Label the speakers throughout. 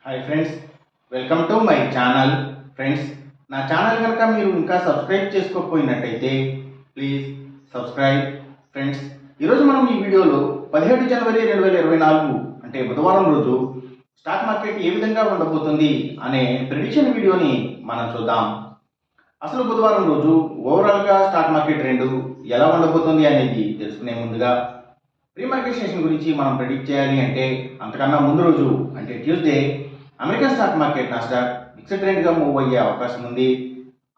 Speaker 1: Hi friends, welcome to my channel. Friends, నా channel కనుక మీరు ఇంకా సబ్స్క్రైబ్ చేసుకోకపోయినట్టయితే ప్లీజ్ సబ్స్క్రైబ్. ఫ్రెండ్స్, ఈరోజు మనం ఈ వీడియోలో 17 జనవరి 2024 అంటే బుధవారం రోజు స్టాక్ మార్కెట్ ఏ విధంగా ఉండబోతుంది అనే ప్రిడిక్షన్ వీడియోని మనం చూద్దాం. అసలు బుధవారం రోజు ఓవరాల్గా స్టాక్ మార్కెట్ ట్రెండ్ ఎలా ఉండబోతుంది అనేది తెలుసుకునే ముందుగా ప్రీ మార్కెట్ సెషన్ గురించి మనం ప్రిడిక్ట్ చేయాలి అంటే అంతకన్నా ముందు రోజు అంటే Tuesday American stock market Nasdaq mixed ట్రెండ్గా మూవ్ అయ్యే అవకాశం ఉంది.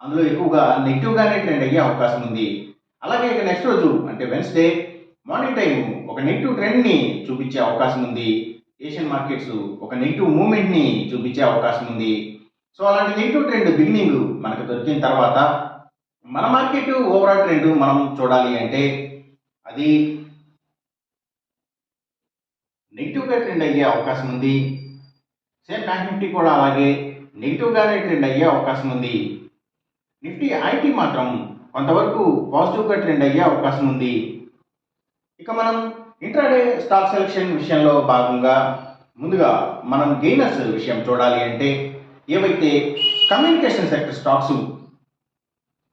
Speaker 1: అందులో ఎక్కువగా నెగిటివ్గానే ట్రెండ్ అయ్యే అవకాశం ఉంది. అలాగే ఇక నెక్స్ట్ రోజు అంటే వెన్స్డే మార్నింగ్ టైం ఒక నెగిటివ్ ట్రెండ్ని చూపించే అవకాశం ఉంది. ఏషియన్ మార్కెట్స్ ఒక నెగిటివ్ మూవ్మెంట్ని చూపించే అవకాశం ఉంది. సో అలాంటి నెగిటివ్ ట్రెండ్ బిగినింగ్ మనకు దొరికిన తర్వాత మన మార్కెట్ ఓవరాల్ ట్రెండ్ మనం చూడాలి అంటే అది నెగిటివ్గా ట్రెండ్ అయ్యే అవకాశం ఉంది. సేమ్ బ్యాంక్ నిఫ్టీ కూడా అలాగే నెగిటివ్గానే ట్రెండ్ అయ్యే అవకాశం ఉంది. నిఫ్టీ ఐటీ మాత్రం కొంతవరకు పాజిటివ్గా ట్రెండ్ అయ్యే అవకాశం ఉంది. ఇక మనం ఇంట్రాడే స్టాక్ సెలెక్షన్ విషయంలో భాగంగా ముందుగా మనం గెయినర్స్ విషయం చూడాలి అంటే ఏవైతే కమ్యూనికేషన్ సెక్టర్ స్టాక్స్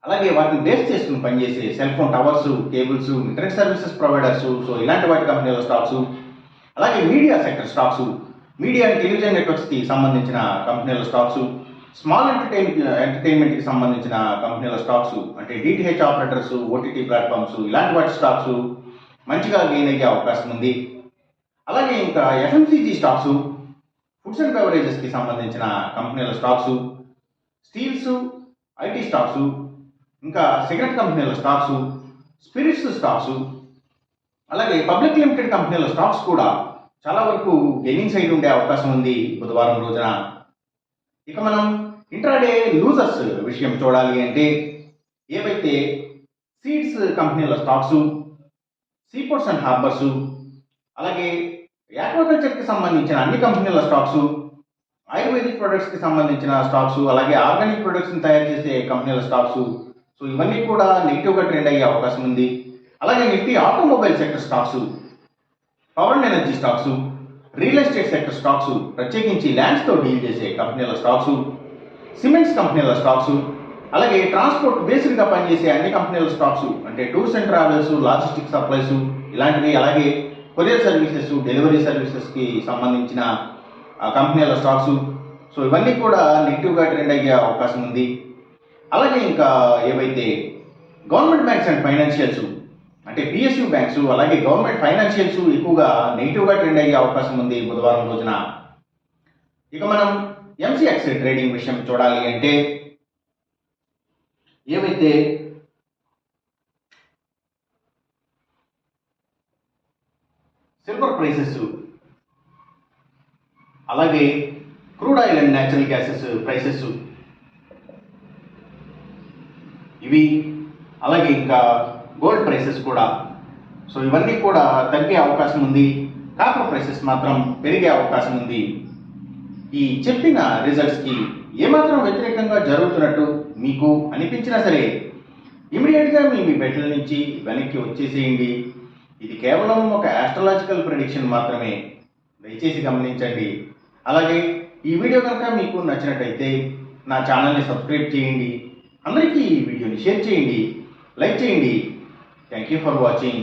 Speaker 1: అలాగే వాటిని బేస్ చేసుకుని పనిచేసే cell phone towers, cables, internet services providers, so ఇలాంటి వాటి కంపెనీల స్టాక్స్, అలాగే media sector stocks, media and television నెట్వర్క్స్కి సంబంధించిన కంపెనీల స్టాక్స్, స్మాల్ ఎంటర్టైన్మెంట్కి సంబంధించిన కంపెనీల స్టాక్స్ అంటే డిటిహెచ్ ఆపరేటర్స్, ఓటీటీ ప్లాట్ఫామ్స్, ఇలాంటి వాటి స్టాక్స్ మంచిగా గెయిన్ అయ్యే అవకాశం ఉంది. అలాగే ఇంకా ఎఫ్ఎంసీజీ స్టాక్స్, ఫుడ్స్ అండ్ బెవరేజెస్కి సంబంధించిన కంపెనీల స్టాక్స్, స్టీల్స్, ఐటీ స్టాక్స్, ఇంకా సిగరెట్ కంపెనీల స్టాక్స్, స్పిరిట్స్ స్టాక్స్, అలాగే పబ్లిక్ లిమిటెడ్ కంపెనీల స్టాక్స్ కూడా చాలా వరకు గెయినింగ్ సైడ్ ఉండే అవకాశం ఉంది బుధవారం రోజున. ఇక మనం ఇంట్రాడే లూజర్స్ విషయం చూడాలి అంటే ఏవైతే సీడ్స్ కంపెనీల స్టాక్స్, సీపోర్ట్స్ అండ్ హార్బర్స్, అలాగే యాక్వాకల్చర్కి సంబంధించిన అన్ని కంపెనీల స్టాక్స్, ఆయుర్వేదిక్ ప్రొడక్ట్స్కి సంబంధించిన స్టాక్స్, అలాగే ఆర్గానిక్ ప్రొడక్ట్స్ని తయారు చేసే కంపెనీల స్టాక్స్, సో ఇవన్నీ కూడా నెగిటివ్గా ట్రెండ్ అయ్యే అవకాశం ఉంది. అలాగే Nifty automobile sector stocks, power and energy stocks, real estate sector stocks, ప్రత్యేకించి ల్యాండ్స్తో డీల్ చేసే కంపెనీల స్టాక్స్, సిమెంట్స్ కంపెనీల స్టాక్స్, అలాగే ట్రాన్స్పోర్ట్ బేస్డ్గా పనిచేసే అన్ని కంపెనీల స్టాక్స్ అంటే tours and travels, logistic supplies ఇలాంటివి, అలాగే కొరియర్ సర్వీసెస్, డెలివరీ సర్వీసెస్కి సంబంధించిన కంపెనీల స్టాక్స్, సో ఇవన్నీ కూడా నెగిటివ్గా ట్రెండ్ అయ్యే అవకాశం ఉంది. అలాగే ఇంకా ఏవైతే గవర్నమెంట్ బ్యాంక్స్ అండ్ ఫైనాన్షియల్స్ అంటే పిఎస్యూ బ్యాంక్స్, అలాగే గవర్నమెంట్ ఫైనాన్షియల్స్ ఎక్కువగా నెగిటివ్గా ట్రెండ్ అయ్యే అవకాశం ఉంది బుధవారం రోజున. ఇక మనం ఎంసీఎక్స్ ట్రేడింగ్ విషయం చూడాలి అంటే ఏవైతే సిల్వర్ ప్రైసెస్, అలాగే crude oil and natural gases prices ఇవి, అలాగే ఇంకా గోల్డ్ ప్రైసెస్ కూడా, సో ఇవన్నీ కూడా తగ్గే అవకాశం ఉంది. కాపర్ ప్రైసెస్ మాత్రం పెరిగే అవకాశం ఉంది. ఈ చెప్పిన రిజల్ట్స్కి ఏమాత్రం వ్యతిరేకంగా జరుగుతున్నట్టు మీకు అనిపించినా సరే ఇమీడియట్గా మీ బెట్ల నుంచి వెనక్కి వచ్చేసేయండి. ఇది కేవలం ఒక ఆస్ట్రాలజికల్ ప్రెడిక్షన్ మాత్రమే, దయచేసి గమనించండి. అలాగే ఈ వీడియో కనుక మీకు నచ్చినట్టయితే నా ఛానల్ని సబ్స్క్రైబ్ చేయండి, అందరికీ ఈ వీడియోని షేర్ చేయండి, లైక్ చేయండి. Thank you for watching.